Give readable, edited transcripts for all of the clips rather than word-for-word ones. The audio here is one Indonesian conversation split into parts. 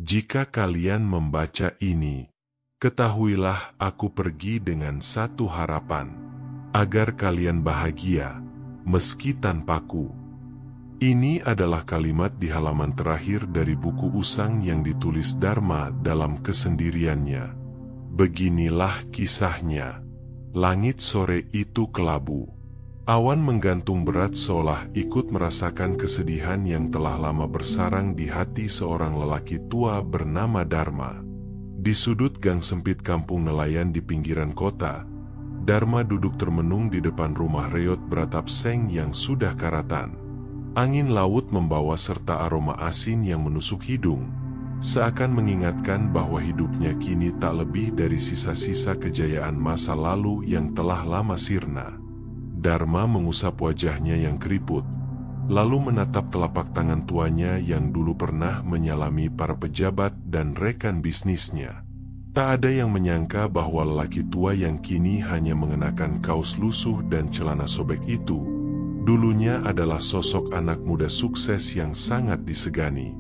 Jika kalian membaca ini, ketahuilah aku pergi dengan satu harapan, agar kalian bahagia, meski tanpaku. Ini adalah kalimat di halaman terakhir dari buku Usang yang ditulis Dharma dalam kesendiriannya. Beginilah kisahnya. Langit sore itu kelabu. Awan menggantung berat seolah ikut merasakan kesedihan yang telah lama bersarang di hati seorang lelaki tua bernama Dharma. Di sudut gang sempit kampung nelayan di pinggiran kota, Dharma duduk termenung di depan rumah reot beratap seng yang sudah karatan. Angin laut membawa serta aroma asin yang menusuk hidung, seakan mengingatkan bahwa hidupnya kini tak lebih dari sisa-sisa kejayaan masa lalu yang telah lama sirna. Dharma mengusap wajahnya yang keriput, lalu menatap telapak tangan tuanya yang dulu pernah menyalami para pejabat dan rekan bisnisnya. Tak ada yang menyangka bahwa lelaki tua yang kini hanya mengenakan kaos lusuh dan celana sobek itu, dulunya adalah sosok anak muda sukses yang sangat disegani.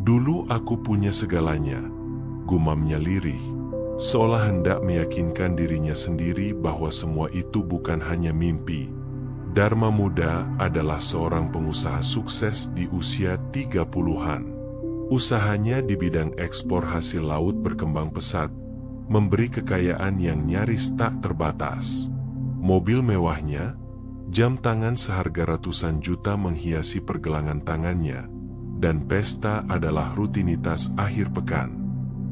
Dulu aku punya segalanya, gumamnya lirih, seolah hendak meyakinkan dirinya sendiri bahwa semua itu bukan hanya mimpi. Dharma muda adalah seorang pengusaha sukses di usia 30-an. Usahanya di bidang ekspor hasil laut berkembang pesat, memberi kekayaan yang nyaris tak terbatas. Mobil mewahnya, jam tangan seharga ratusan juta menghiasi pergelangan tangannya, dan pesta adalah rutinitas akhir pekan.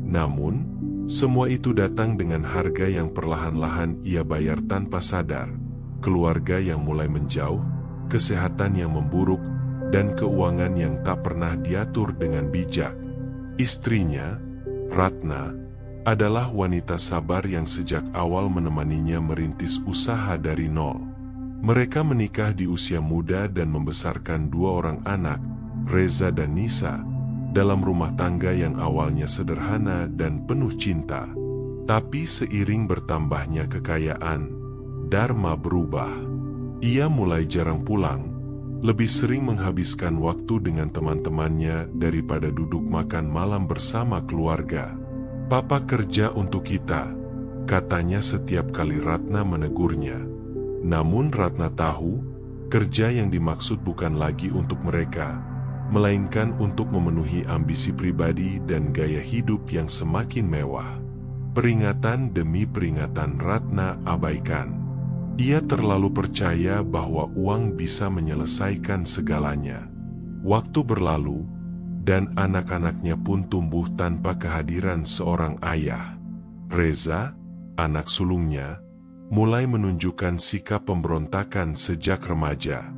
Namun, semua itu datang dengan harga yang perlahan-lahan ia bayar tanpa sadar. Keluarga yang mulai menjauh, kesehatan yang memburuk, dan keuangan yang tak pernah diatur dengan bijak. Istrinya, Ratna, adalah wanita sabar yang sejak awal menemaninya merintis usaha dari nol. Mereka menikah di usia muda dan membesarkan 2 orang anak, Reza dan Nisa, dalam rumah tangga yang awalnya sederhana dan penuh cinta. Tapi seiring bertambahnya kekayaan, Dharma berubah. Ia mulai jarang pulang, lebih sering menghabiskan waktu dengan teman-temannya daripada duduk makan malam bersama keluarga. "Papa kerja untuk kita," katanya setiap kali Ratna menegurnya. Namun Ratna tahu, kerja yang dimaksud bukan lagi untuk mereka, melainkan untuk memenuhi ambisi pribadi dan gaya hidup yang semakin mewah. Peringatan demi peringatan Ratna abaikan. Ia terlalu percaya bahwa uang bisa menyelesaikan segalanya. Waktu berlalu, dan anak-anaknya pun tumbuh tanpa kehadiran seorang ayah. Reza, anak sulungnya, mulai menunjukkan sikap pemberontakan sejak remaja.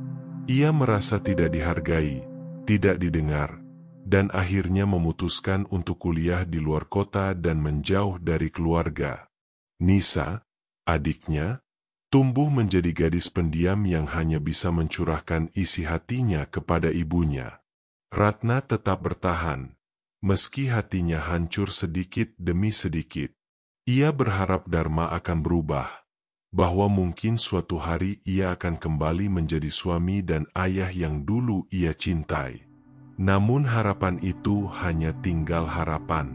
Ia merasa tidak dihargai, tidak didengar, dan akhirnya memutuskan untuk kuliah di luar kota dan menjauh dari keluarga. Nisa, adiknya, tumbuh menjadi gadis pendiam yang hanya bisa mencurahkan isi hatinya kepada ibunya. Ratna tetap bertahan, meski hatinya hancur sedikit demi sedikit. Ia berharap Dharma akan berubah, bahwa mungkin suatu hari ia akan kembali menjadi suami dan ayah yang dulu ia cintai. Namun harapan itu hanya tinggal harapan.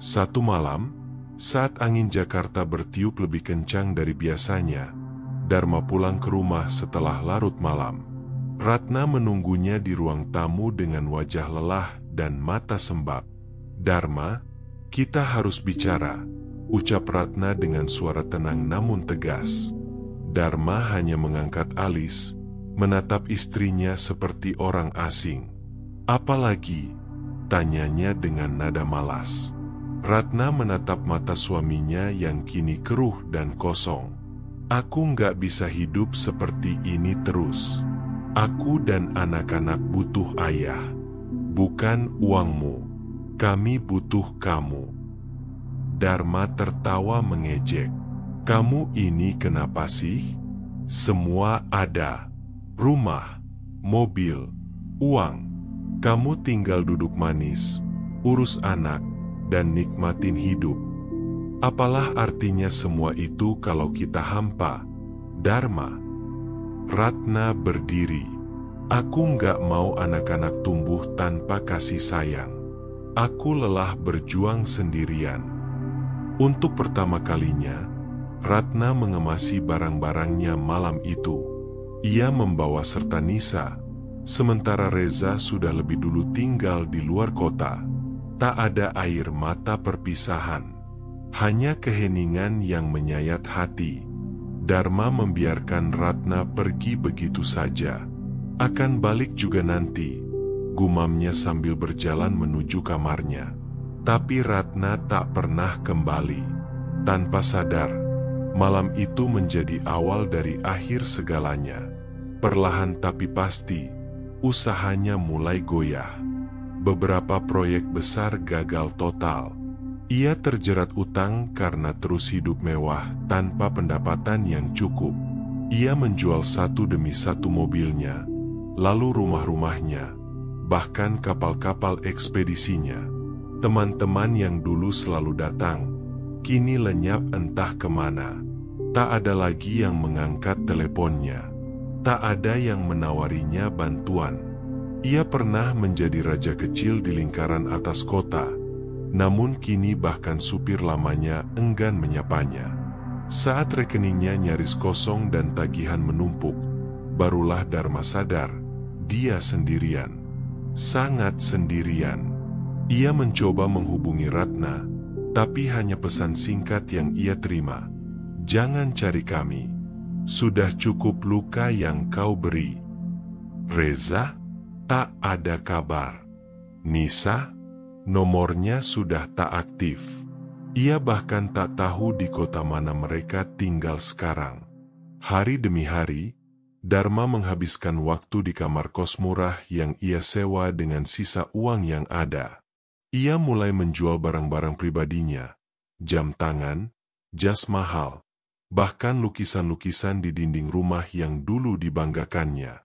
Satu malam, saat angin Jakarta bertiup lebih kencang dari biasanya, Dharma pulang ke rumah setelah larut malam. Ratna menunggunya di ruang tamu dengan wajah lelah dan mata sembab. "Dharma, kita harus bicara," ucap Ratna dengan suara tenang namun tegas. Dharma hanya mengangkat alis, menatap istrinya seperti orang asing. "Apalagi?" tanyanya dengan nada malas. Ratna menatap mata suaminya yang kini keruh dan kosong. "Aku nggak bisa hidup seperti ini terus. Aku dan anak-anak butuh ayah. Bukan uangmu. Kami butuh kamu." Dharma tertawa mengejek. "Kamu ini kenapa sih? Semua ada. Rumah, mobil, uang. Kamu tinggal duduk manis, urus anak, dan nikmatin hidup. Apalah artinya semua itu kalau kita hampa, Dharma?" Ratna berdiri. "Aku nggak mau anak-anak tumbuh tanpa kasih sayang. Aku lelah berjuang sendirian. Untuk pertama kalinya, Ratna mengemasi barang-barangnya malam itu. Ia membawa serta Nisa, sementara Reza sudah lebih dulu tinggal di luar kota. Tak ada air mata perpisahan, hanya keheningan yang menyayat hati. Dharma membiarkan Ratna pergi begitu saja. Akan balik juga nanti, gumamnya sambil berjalan menuju kamarnya. Tapi Ratna tak pernah kembali. Tanpa sadar, malam itu menjadi awal dari akhir segalanya. Perlahan tapi pasti, usahanya mulai goyah. Beberapa proyek besar gagal total. Ia terjerat utang karena terus hidup mewah tanpa pendapatan yang cukup. Ia menjual satu demi satu mobilnya, lalu rumah-rumahnya, bahkan kapal-kapal ekspedisinya. Teman-teman yang dulu selalu datang, kini lenyap entah kemana. Tak ada lagi yang mengangkat teleponnya. Tak ada yang menawarinya bantuan. Ia pernah menjadi raja kecil di lingkaran atas kota, namun kini bahkan supir lamanya enggan menyapanya. Saat rekeningnya nyaris kosong dan tagihan menumpuk, barulah Dharma sadar, dia sendirian. Sangat sendirian. Ia mencoba menghubungi Ratna, tapi hanya pesan singkat yang ia terima. Jangan cari kami. Sudah cukup luka yang kau beri. Reza? Tak ada kabar. Nisa? Nomornya sudah tak aktif. Ia bahkan tak tahu di kota mana mereka tinggal sekarang. Hari demi hari, Dharma menghabiskan waktu di kamar kos murah yang ia sewa dengan sisa uang yang ada. Ia mulai menjual barang-barang pribadinya, jam tangan, jas mahal, bahkan lukisan-lukisan di dinding rumah yang dulu dibanggakannya.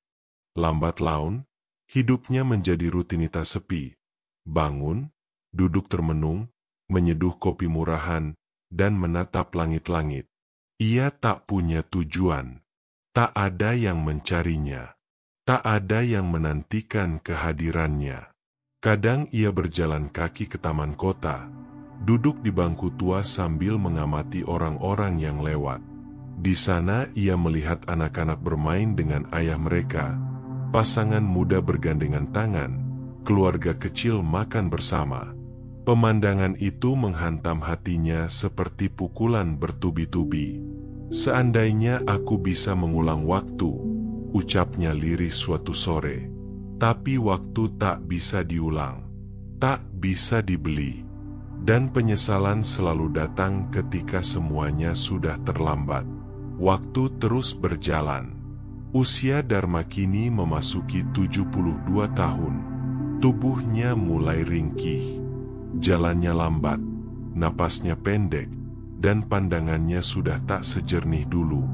Lambat laun, hidupnya menjadi rutinitas sepi. Bangun, duduk termenung, menyeduh kopi murahan, dan menatap langit-langit. Ia tak punya tujuan. Tak ada yang mencarinya. Tak ada yang menantikan kehadirannya. Kadang ia berjalan kaki ke taman kota, duduk di bangku tua sambil mengamati orang-orang yang lewat. Di sana ia melihat anak-anak bermain dengan ayah mereka, pasangan muda bergandengan tangan, keluarga kecil makan bersama. Pemandangan itu menghantam hatinya seperti pukulan bertubi-tubi. Seandainya aku bisa mengulang waktu, ucapnya lirih suatu sore. Tapi waktu tak bisa diulang, tak bisa dibeli. Dan penyesalan selalu datang ketika semuanya sudah terlambat. Waktu terus berjalan. Usia Dharma kini memasuki 72 tahun. Tubuhnya mulai ringkih. Jalannya lambat, napasnya pendek, dan pandangannya sudah tak sejernih dulu.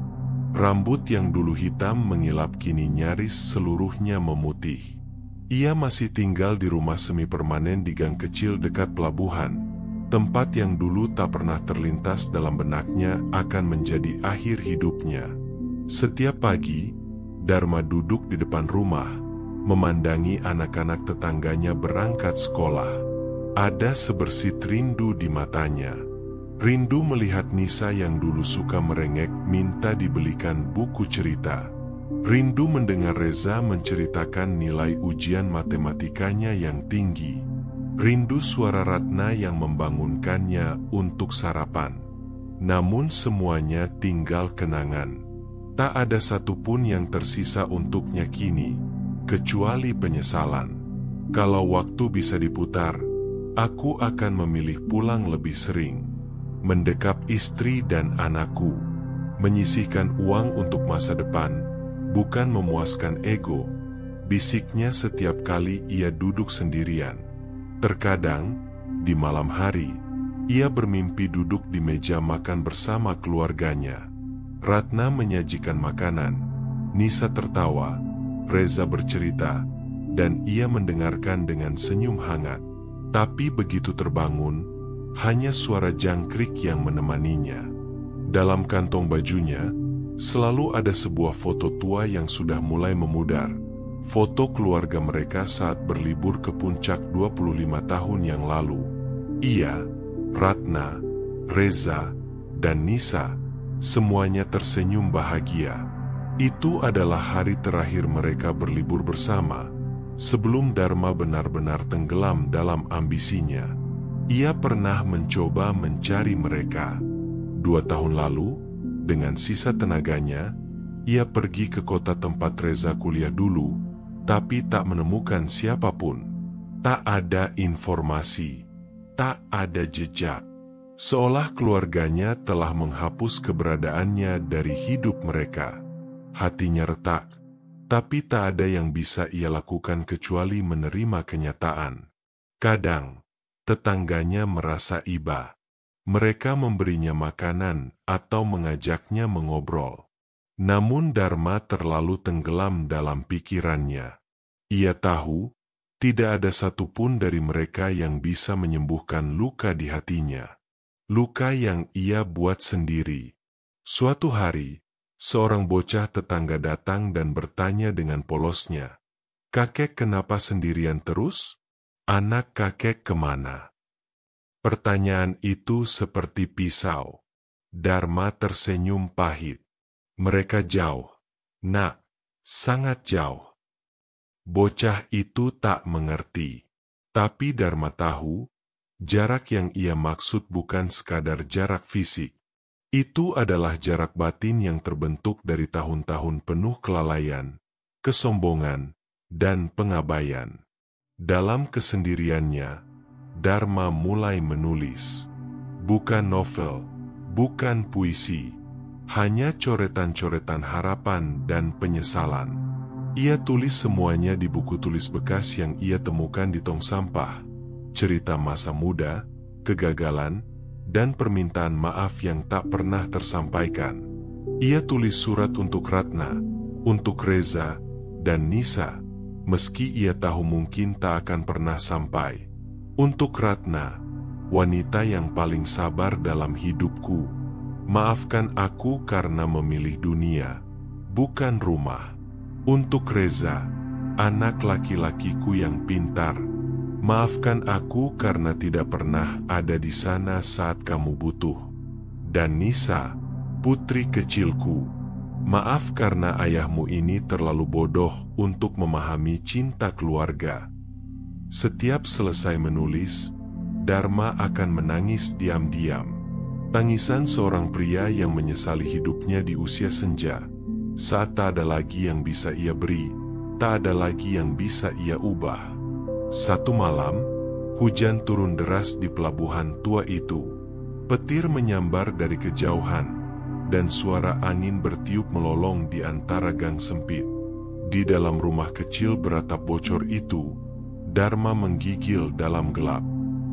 Rambut yang dulu hitam mengilap kini nyaris seluruhnya memutih. Ia masih tinggal di rumah semi permanen di gang kecil dekat pelabuhan, tempat yang dulu tak pernah terlintas dalam benaknya akan menjadi akhir hidupnya. Setiap pagi, Dharma duduk di depan rumah, memandangi anak-anak tetangganya berangkat sekolah. Ada sebersit rindu di matanya. Rindu melihat Nisa yang dulu suka merengek minta dibelikan buku cerita. Rindu mendengar Reza menceritakan nilai ujian matematikanya yang tinggi. Rindu suara Ratna yang membangunkannya untuk sarapan. Namun semuanya tinggal kenangan. Tak ada satupun yang tersisa untuknya kini, kecuali penyesalan. Kalau waktu bisa diputar, aku akan memilih pulang lebih sering, mendekap istri dan anakku, menyisihkan uang untuk masa depan, bukan memuaskan ego, bisiknya setiap kali ia duduk sendirian. Terkadang, di malam hari, ia bermimpi duduk di meja makan bersama keluarganya. Ratna menyajikan makanan, Nisa tertawa, Reza bercerita, dan ia mendengarkan dengan senyum hangat. Tapi begitu terbangun, hanya suara jangkrik yang menemaninya. Dalam kantong bajunya, selalu ada sebuah foto tua yang sudah mulai memudar. foto keluarga mereka saat berlibur ke puncak 25 tahun yang lalu. Ia, Ratna, Reza, dan Nisa, semuanya tersenyum bahagia. Itu adalah hari terakhir mereka berlibur bersama, sebelum Dharma benar-benar tenggelam dalam ambisinya. Ia pernah mencoba mencari mereka. 2 tahun lalu, dengan sisa tenaganya, ia pergi ke kota tempat Reza kuliah dulu, tapi tak menemukan siapapun. Tak ada informasi, tak ada jejak. Seolah keluarganya telah menghapus keberadaannya dari hidup mereka. Hatinya retak, tapi tak ada yang bisa ia lakukan kecuali menerima kenyataan. Kadang, tetangganya merasa iba. Mereka memberinya makanan atau mengajaknya mengobrol. Namun Dharma terlalu tenggelam dalam pikirannya. Ia tahu, tidak ada satupun dari mereka yang bisa menyembuhkan luka di hatinya. Luka yang ia buat sendiri. Suatu hari, seorang bocah tetangga datang dan bertanya dengan polosnya, "Kakek kenapa sendirian terus? Anak kakek kemana?" Pertanyaan itu seperti pisau. Dharma tersenyum pahit. "Mereka jauh, Nak, sangat jauh." Bocah itu tak mengerti. Tapi Dharma tahu, jarak yang ia maksud bukan sekadar jarak fisik. Itu adalah jarak batin yang terbentuk dari tahun-tahun penuh kelalaian, kesombongan, dan pengabaian. Dalam kesendiriannya, Dharma mulai menulis. Bukan novel, bukan puisi, hanya coretan-coretan harapan dan penyesalan. Ia tulis semuanya di buku tulis bekas yang ia temukan di tong sampah. Cerita masa muda, kegagalan, dan permintaan maaf yang tak pernah tersampaikan. Ia tulis surat untuk Ratna, untuk Reza, dan Nisa, meski ia tahu mungkin tak akan pernah sampai. Untuk Ratna, wanita yang paling sabar dalam hidupku, maafkan aku karena memilih dunia, bukan rumah. Untuk Reza, anak laki-lakiku yang pintar, maafkan aku karena tidak pernah ada di sana saat kamu butuh. Dan Nisa, putri kecilku, maaf karena ayahmu ini terlalu bodoh untuk memahami cinta keluarga. Setiap selesai menulis, Dharma akan menangis diam-diam. Tangisan seorang pria yang menyesali hidupnya di usia senja, saat tak ada lagi yang bisa ia beri, tak ada lagi yang bisa ia ubah. Satu malam, hujan turun deras di pelabuhan tua itu. Petir menyambar dari kejauhan, dan suara angin bertiup melolong di antara gang sempit. Di dalam rumah kecil beratap bocor itu, Dharma menggigil dalam gelap.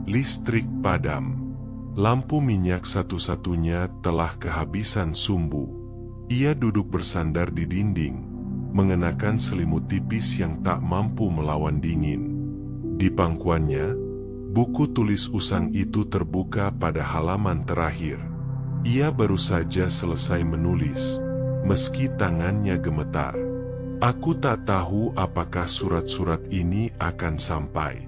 Listrik padam. Lampu minyak satu-satunya telah kehabisan sumbu. Ia duduk bersandar di dinding, mengenakan selimut tipis yang tak mampu melawan dingin. Di pangkuannya, buku tulis usang itu terbuka pada halaman terakhir. Ia baru saja selesai menulis, meski tangannya gemetar. Aku tak tahu apakah surat-surat ini akan sampai.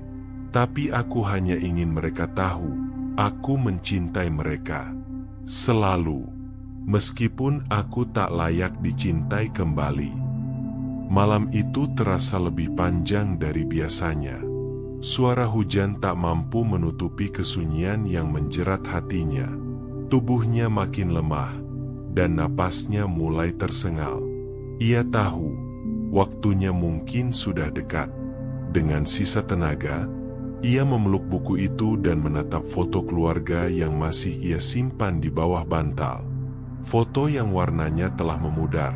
Tapi aku hanya ingin mereka tahu, aku mencintai mereka. Selalu. Meskipun aku tak layak dicintai kembali. Malam itu terasa lebih panjang dari biasanya. Suara hujan tak mampu menutupi kesunyian yang menjerat hatinya. Tubuhnya makin lemah, dan napasnya mulai tersengal. Ia tahu, waktunya mungkin sudah dekat. Dengan sisa tenaga, ia memeluk buku itu dan menatap foto keluarga yang masih ia simpan di bawah bantal. Foto yang warnanya telah memudar,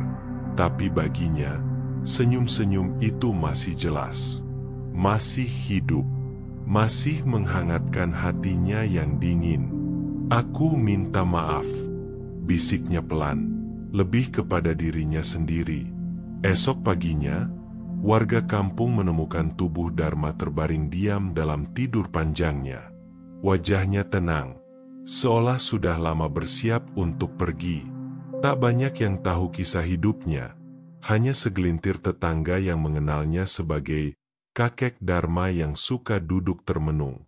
tapi baginya, senyum-senyum itu masih jelas. Masih hidup, masih menghangatkan hatinya yang dingin. Aku minta maaf, bisiknya pelan, lebih kepada dirinya sendiri. Esok paginya, warga kampung menemukan tubuh Dharma terbaring diam dalam tidur panjangnya. Wajahnya tenang, seolah sudah lama bersiap untuk pergi. Tak banyak yang tahu kisah hidupnya, Hanya segelintir tetangga yang mengenalnya sebagai kakek Dharma yang suka duduk termenung.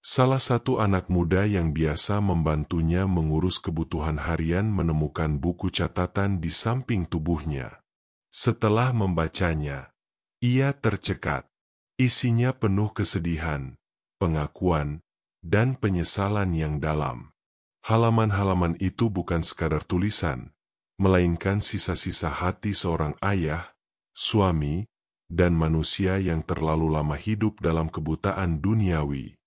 Salah satu anak muda yang biasa membantunya mengurus kebutuhan harian menemukan buku catatan di samping tubuhnya. Setelah membacanya, ia tercekat. Isinya penuh kesedihan, pengakuan, dan penyesalan yang dalam. Halaman-halaman itu bukan sekadar tulisan, melainkan sisa-sisa hati seorang ayah, suami, dan manusia yang terlalu lama hidup dalam kebutaan duniawi.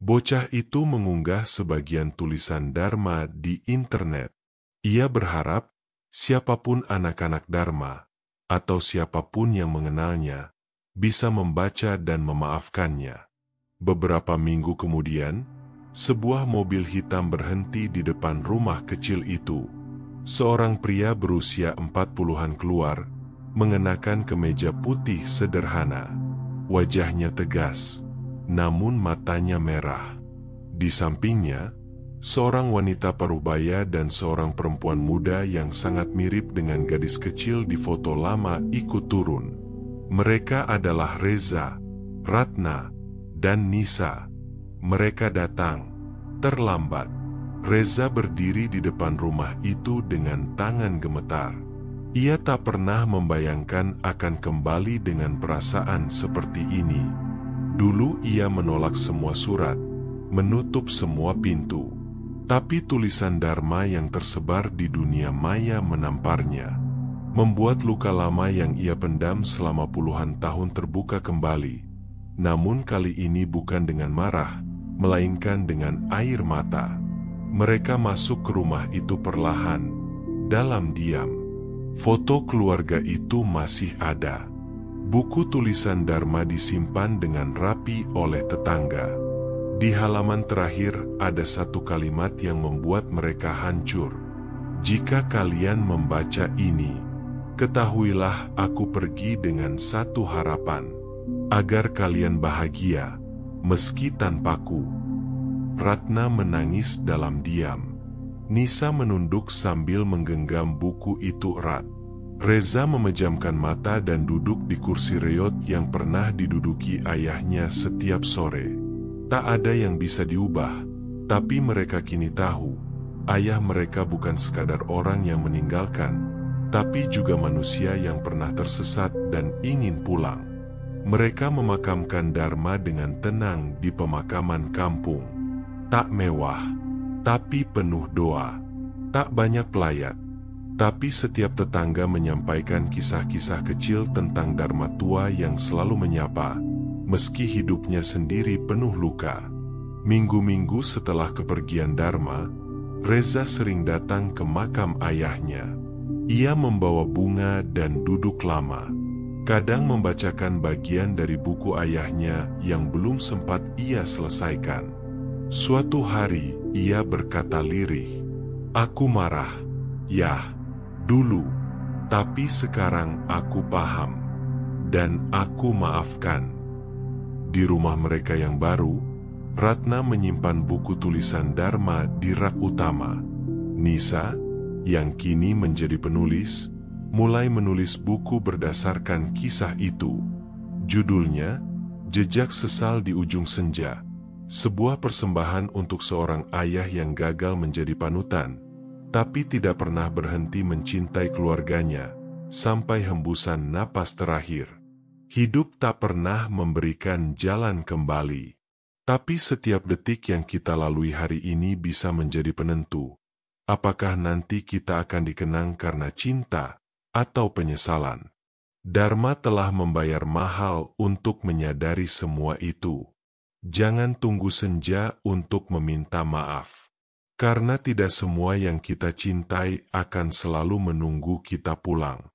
Bocah itu mengunggah sebagian tulisan Dharma di internet. Ia berharap siapapun anak-anak Dharma, atau siapapun yang mengenalnya, bisa membaca dan memaafkannya. Beberapa minggu kemudian, sebuah mobil hitam berhenti di depan rumah kecil itu. Seorang pria berusia 40-an keluar, mengenakan kemeja putih sederhana. Wajahnya tegas, namun matanya merah. Di sampingnya, seorang wanita parubaya dan seorang perempuan muda yang sangat mirip dengan gadis kecil di foto lama ikut turun. Mereka adalah Reza, Ratna, dan Nisa. Mereka datang terlambat. Reza berdiri di depan rumah itu dengan tangan gemetar. Ia tak pernah membayangkan akan kembali dengan perasaan seperti ini. Dulu ia menolak semua surat, menutup semua pintu. Tapi tulisan Dharma yang tersebar di dunia maya menamparnya. Membuat luka lama yang ia pendam selama puluhan tahun terbuka kembali. Namun kali ini bukan dengan marah, melainkan dengan air mata. Mereka masuk ke rumah itu perlahan, dalam diam. Foto keluarga itu masih ada. Buku tulisan Dharma disimpan dengan rapi oleh tetangga. Di halaman terakhir ada satu kalimat yang membuat mereka hancur. Jika kalian membaca ini, ketahuilah aku pergi dengan satu harapan, agar kalian bahagia, meski tanpaku. Ratna menangis dalam diam. Nisa menunduk sambil menggenggam buku itu erat. Reza memejamkan mata dan duduk di kursi reot yang pernah diduduki ayahnya setiap sore. Tak ada yang bisa diubah, tapi mereka kini tahu, ayah mereka bukan sekadar orang yang meninggalkan, tapi juga manusia yang pernah tersesat dan ingin pulang. Mereka memakamkan Dharma dengan tenang di pemakaman kampung. Tak mewah, tapi penuh doa. Tak banyak pelayat, tapi setiap tetangga menyampaikan kisah-kisah kecil tentang Dharma tua yang selalu menyapa, meski hidupnya sendiri penuh luka. Minggu-minggu setelah kepergian Dharma, Reza sering datang ke makam ayahnya. Ia membawa bunga dan duduk lama. Kadang membacakan bagian dari buku ayahnya yang belum sempat ia selesaikan. Suatu hari, ia berkata lirih, "Aku marah, ya, dulu, tapi sekarang aku paham, dan aku maafkan." Di rumah mereka yang baru, Ratna menyimpan buku tulisan Dharma di rak utama. Nisa, yang kini menjadi penulis, mulai menulis buku berdasarkan kisah itu. Judulnya, Jejak Sesal di Ujung Senja, sebuah persembahan untuk seorang ayah yang gagal menjadi panutan, tapi tidak pernah berhenti mencintai keluarganya, sampai hembusan napas terakhir. Hidup tak pernah memberikan jalan kembali. Tapi setiap detik yang kita lalui hari ini bisa menjadi penentu. Apakah nanti kita akan dikenang karena cinta atau penyesalan? Dharma telah membayar mahal untuk menyadari semua itu. Jangan tunggu senja untuk meminta maaf. Karena tidak semua yang kita cintai akan selalu menunggu kita pulang.